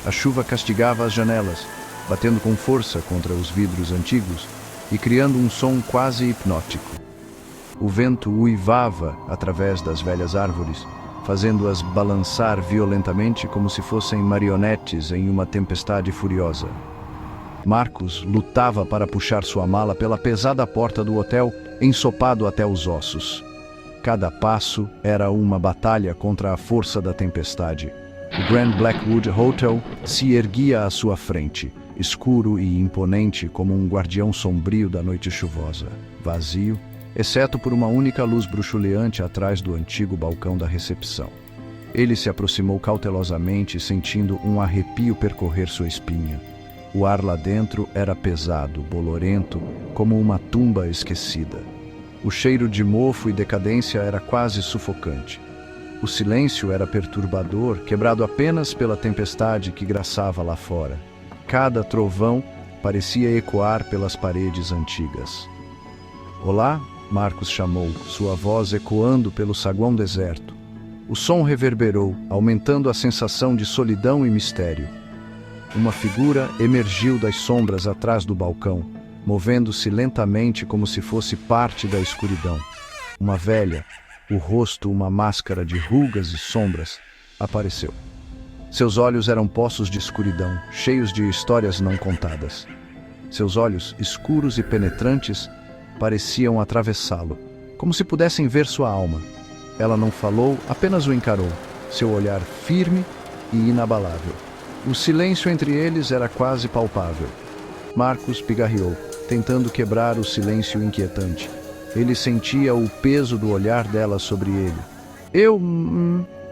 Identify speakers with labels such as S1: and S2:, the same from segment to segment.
S1: A chuva castigava as janelas, batendo com força contra os vidros antigos e criando um som quase hipnótico. O vento uivava através das velhas árvores, fazendo-as balançar violentamente como se fossem marionetes em uma tempestade furiosa. Marcos lutava para puxar sua mala pela pesada porta do hotel, ensopado até os ossos. Cada passo era uma batalha contra a força da tempestade. O Grand Blackwood Hotel se erguia à sua frente, escuro e imponente como um guardião sombrio da noite chuvosa, vazio, exceto por uma única luz bruxuleante atrás do antigo balcão da recepção. Ele se aproximou cautelosamente, sentindo um arrepio percorrer sua espinha. O ar lá dentro era pesado, bolorento, como uma tumba esquecida. O cheiro de mofo e decadência era quase sufocante. O silêncio era perturbador, quebrado apenas pela tempestade que graçava lá fora. Cada trovão parecia ecoar pelas paredes antigas. "Olá", Marcos chamou, sua voz ecoando pelo saguão deserto. O som reverberou, aumentando a sensação de solidão e mistério. Uma figura emergiu das sombras atrás do balcão, movendo-se lentamente como se fosse parte da escuridão. Uma velha, o rosto uma máscara de rugas e sombras, apareceu. Seus olhos eram poços de escuridão, cheios de histórias não contadas. Seus olhos, escuros e penetrantes, pareciam atravessá-lo, como se pudessem ver sua alma. Ela não falou, apenas o encarou, seu olhar firme e inabalável. O silêncio entre eles era quase palpável. Marcos pigarreou, tentando quebrar o silêncio inquietante. Ele sentia o peso do olhar dela sobre ele. "Eu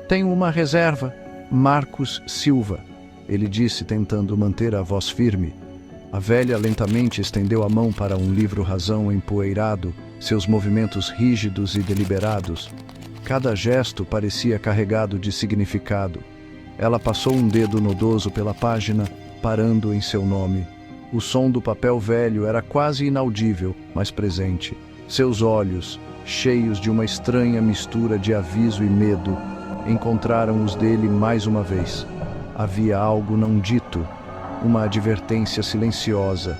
S1: tenho uma reserva, Marcos Silva", ele disse, tentando manter a voz firme. A velha lentamente estendeu a mão para um livro-razão empoeirado, seus movimentos rígidos e deliberados. Cada gesto parecia carregado de significado. Ela passou um dedo nodoso pela página, parando em seu nome. O som do papel velho era quase inaudível, mas presente. Seus olhos, cheios de uma estranha mistura de aviso e medo, encontraram os dele mais uma vez. Havia algo não dito, uma advertência silenciosa.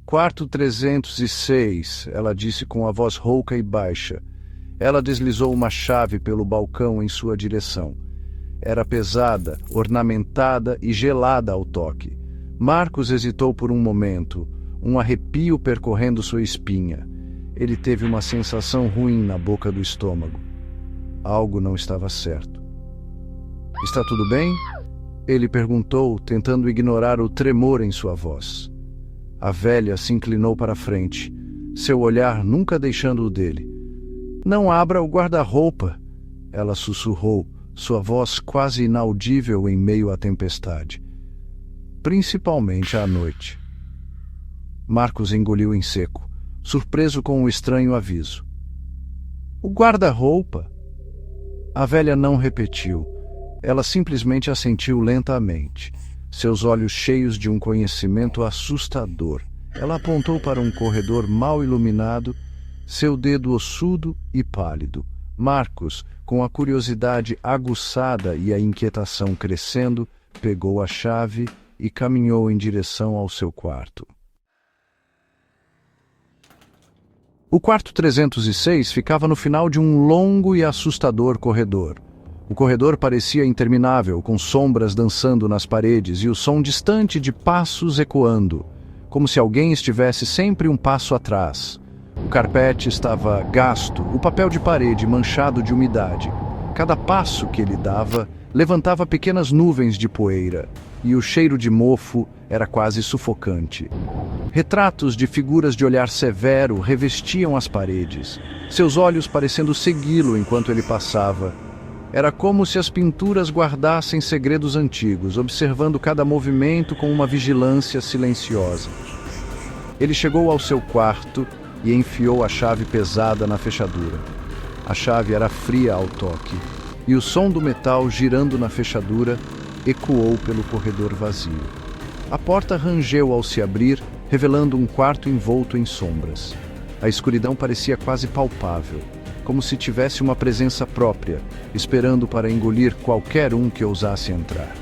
S1: "Quarto 306", ela disse com a voz rouca e baixa. Ela deslizou uma chave pelo balcão em sua direção. Era pesada, ornamentada e gelada ao toque. Marcos hesitou por um momento, um arrepio percorrendo sua espinha. Ele teve uma sensação ruim na boca do estômago. Algo não estava certo. "Está tudo bem?", ele perguntou, tentando ignorar o tremor em sua voz. A velha se inclinou para a frente, seu olhar nunca deixando o dele. "Não abra o guarda-roupa", ela sussurrou, sua voz quase inaudível em meio à tempestade. "Principalmente à noite." Marcos engoliu em seco, surpreso com o estranho aviso. "O guarda-roupa?" A velha não repetiu. Ela simplesmente assentiu lentamente, seus olhos cheios de um conhecimento assustador. Ela apontou para um corredor mal iluminado, seu dedo ossudo e pálido. Marcos, com a curiosidade aguçada e a inquietação crescendo, pegou a chave e caminhou em direção ao seu quarto. O quarto 306 ficava no final de um longo e assustador corredor. O corredor parecia interminável, com sombras dançando nas paredes e o som distante de passos ecoando, como se alguém estivesse sempre um passo atrás. O carpete estava gasto, o papel de parede manchado de umidade. Cada passo que ele dava levantava pequenas nuvens de poeira, e o cheiro de mofo era quase sufocante. Retratos de figuras de olhar severo revestiam as paredes, seus olhos parecendo segui-lo enquanto ele passava. Era como se as pinturas guardassem segredos antigos, observando cada movimento com uma vigilância silenciosa. Ele chegou ao seu quarto e enfiou a chave pesada na fechadura. A chave era fria ao toque, e o som do metal girando na fechadura ecoou pelo corredor vazio. A porta rangeu ao se abrir, revelando um quarto envolto em sombras. A escuridão parecia quase palpável. como se tivesse uma presença própria, esperando para engolir qualquer um que ousasse entrar.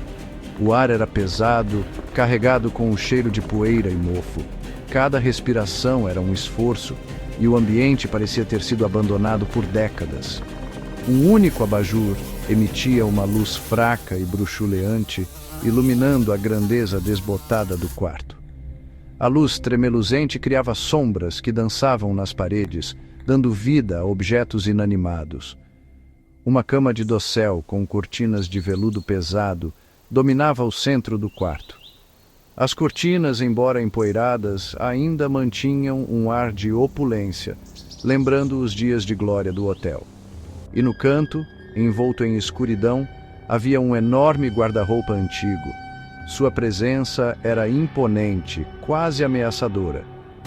S1: O ar era pesado, carregado com o cheiro de poeira e mofo. Cada respiração era um esforço, e o ambiente parecia ter sido abandonado por décadas. Um único abajur emitia uma luz fraca e bruxuleante, iluminando a grandeza desbotada do quarto. A luz tremeluzente criava sombras que dançavam nas paredes, dando vida a objetos inanimados. Uma cama de dossel com cortinas de veludo pesado dominava o centro do quarto. As cortinas, embora empoeiradas, ainda mantinham um ar de opulência, lembrando os dias de glória do hotel. E no canto, envolto em escuridão, havia um enorme guarda-roupa antigo. Sua presença era imponente, quase ameaçadora,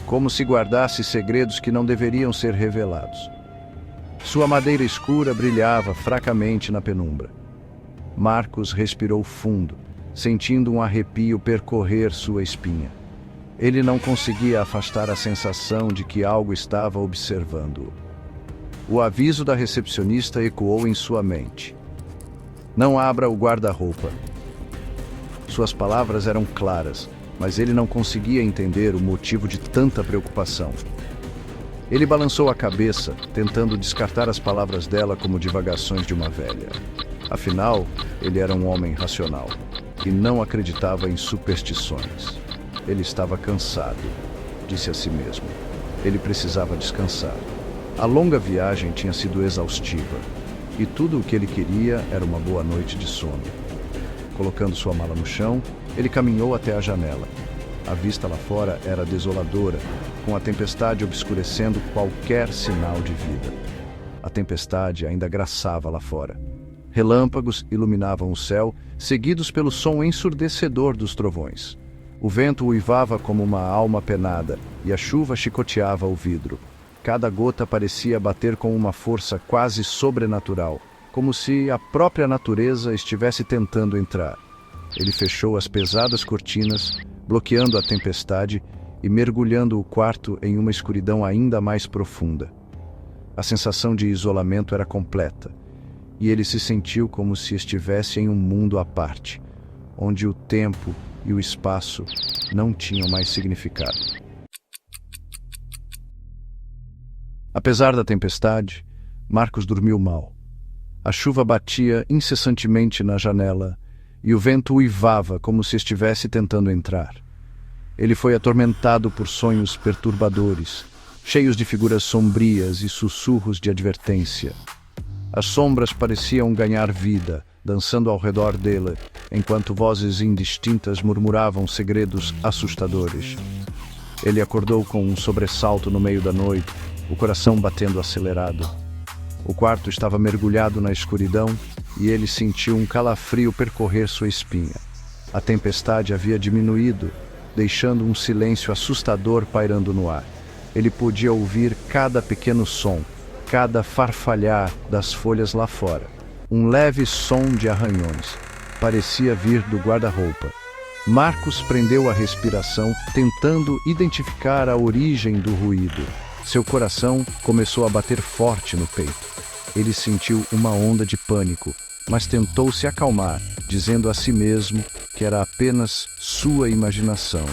S1: como se guardasse segredos que não deveriam ser revelados. Sua madeira escura brilhava fracamente na penumbra. Marcos respirou fundo, sentindo um arrepio percorrer sua espinha. Ele não conseguia afastar a sensação de que algo estava observando-o. O aviso da recepcionista ecoou em sua mente. Não abra o guarda-roupa. Suas palavras eram claras, mas ele não conseguia entender o motivo de tanta preocupação. Ele balançou a cabeça, tentando descartar as palavras dela como divagações de uma velha. Afinal, ele era um homem racional e não acreditava em superstições. Ele estava cansado, disse a si mesmo. Ele precisava descansar. A longa viagem tinha sido exaustiva e tudo o que ele queria era uma boa noite de sono. Colocando sua mala no chão, ele caminhou até a janela. A vista lá fora era desoladora, com a tempestade obscurecendo qualquer sinal de vida. A tempestade ainda graçava lá fora. Relâmpagos iluminavam o céu, seguidos pelo som ensurdecedor dos trovões. O vento uivava como uma alma penada, e a chuva chicoteava o vidro. Cada gota parecia bater com uma força quase sobrenatural, como se a própria natureza estivesse tentando entrar. Ele fechou as pesadas cortinas, bloqueando a tempestade e mergulhando o quarto em uma escuridão ainda mais profunda. A sensação de isolamento era completa, e ele se sentiu como se estivesse em um mundo à parte, onde o tempo e o espaço não tinham mais significado. Apesar da tempestade, Marcos dormiu mal. A chuva batia incessantemente na janela e o vento uivava como se estivesse tentando entrar. Ele foi atormentado por sonhos perturbadores, cheios de figuras sombrias e sussurros de advertência. As sombras pareciam ganhar vida, dançando ao redor dele, enquanto vozes indistintas murmuravam segredos assustadores. Ele acordou com um sobressalto no meio da noite, o coração batendo acelerado. O quarto estava mergulhado na escuridão e ele sentiu um calafrio percorrer sua espinha. A tempestade havia diminuído, deixando um silêncio assustador pairando no ar. Ele podia ouvir cada pequeno som, cada farfalhar das folhas lá fora. Um leve som de arranhões parecia vir do guarda-roupa. Marcos prendeu a respiração, tentando identificar a origem do ruído. Seu coração começou a bater forte no peito. Ele sentiu uma onda de pânico, mas tentou se acalmar, dizendo a si mesmo que era apenas sua imaginação.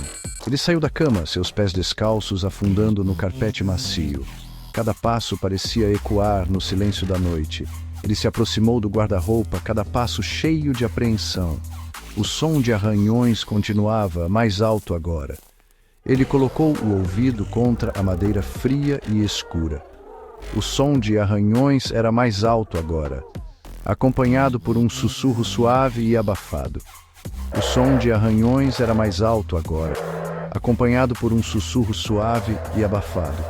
S1: Ele saiu da cama, seus pés descalços afundando no carpete macio. Cada passo parecia ecoar no silêncio da noite. Ele se aproximou do guarda-roupa, cada passo cheio de apreensão. O som de arranhões continuava, mais alto agora. Ele colocou o ouvido contra a madeira fria e escura. O som de arranhões era mais alto agora, acompanhado por um sussurro suave e abafado. O som de arranhões era mais alto agora, acompanhado por um sussurro suave e abafado.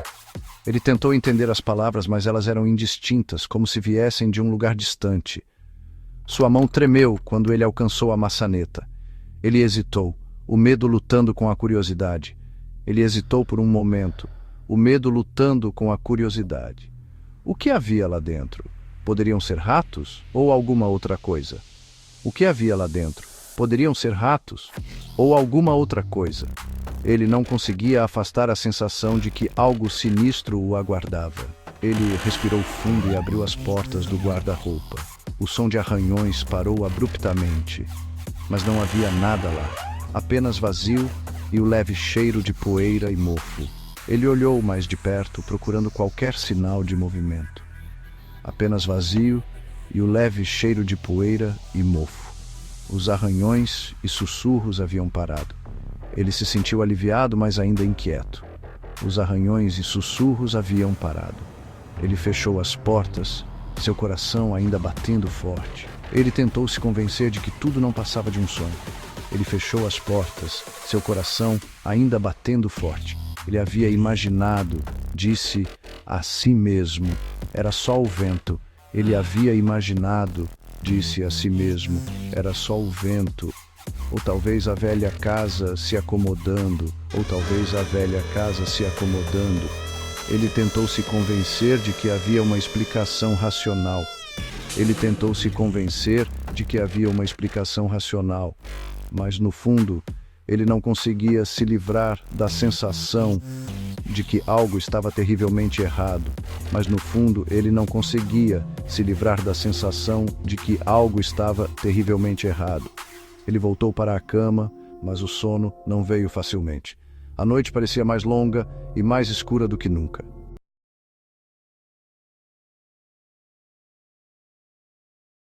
S1: Ele tentou entender as palavras, mas elas eram indistintas, como se viessem de um lugar distante. Sua mão tremeu quando ele alcançou a maçaneta. Ele hesitou, o medo lutando com a curiosidade. Ele hesitou por um momento, o medo lutando com a curiosidade. O que havia lá dentro? Poderiam ser ratos ou alguma outra coisa? O que havia lá dentro? Poderiam ser ratos ou alguma outra coisa? Ele não conseguia afastar a sensação de que algo sinistro o aguardava. Ele respirou fundo e abriu as portas do guarda-roupa. O som de arranhões parou abruptamente, mas não havia nada lá, apenas vazio e o leve cheiro de poeira e mofo. Ele olhou mais de perto, procurando qualquer sinal de movimento. Apenas vazio e o leve cheiro de poeira e mofo. Os arranhões e sussurros haviam parado. Ele se sentiu aliviado, mas ainda inquieto. Os arranhões e sussurros haviam parado. Ele fechou as portas, seu coração ainda batendo forte. Ele tentou se convencer de que tudo não passava de um sonho. Ele fechou as portas, seu coração ainda batendo forte. Ele havia imaginado, disse a si mesmo, era só o vento. Ele havia imaginado, disse a si mesmo, era só o vento. Ou talvez a velha casa se acomodando, ou talvez a velha casa se acomodando. Ele tentou se convencer de que havia uma explicação racional. Ele tentou se convencer de que havia uma explicação racional, mas no fundo, ele não conseguia se livrar da sensação de que algo estava terrivelmente errado. Mas no fundo, ele não conseguia se livrar da sensação de que algo estava terrivelmente errado. Ele voltou para a cama, mas o sono não veio facilmente. A noite parecia mais longa e mais escura do que nunca.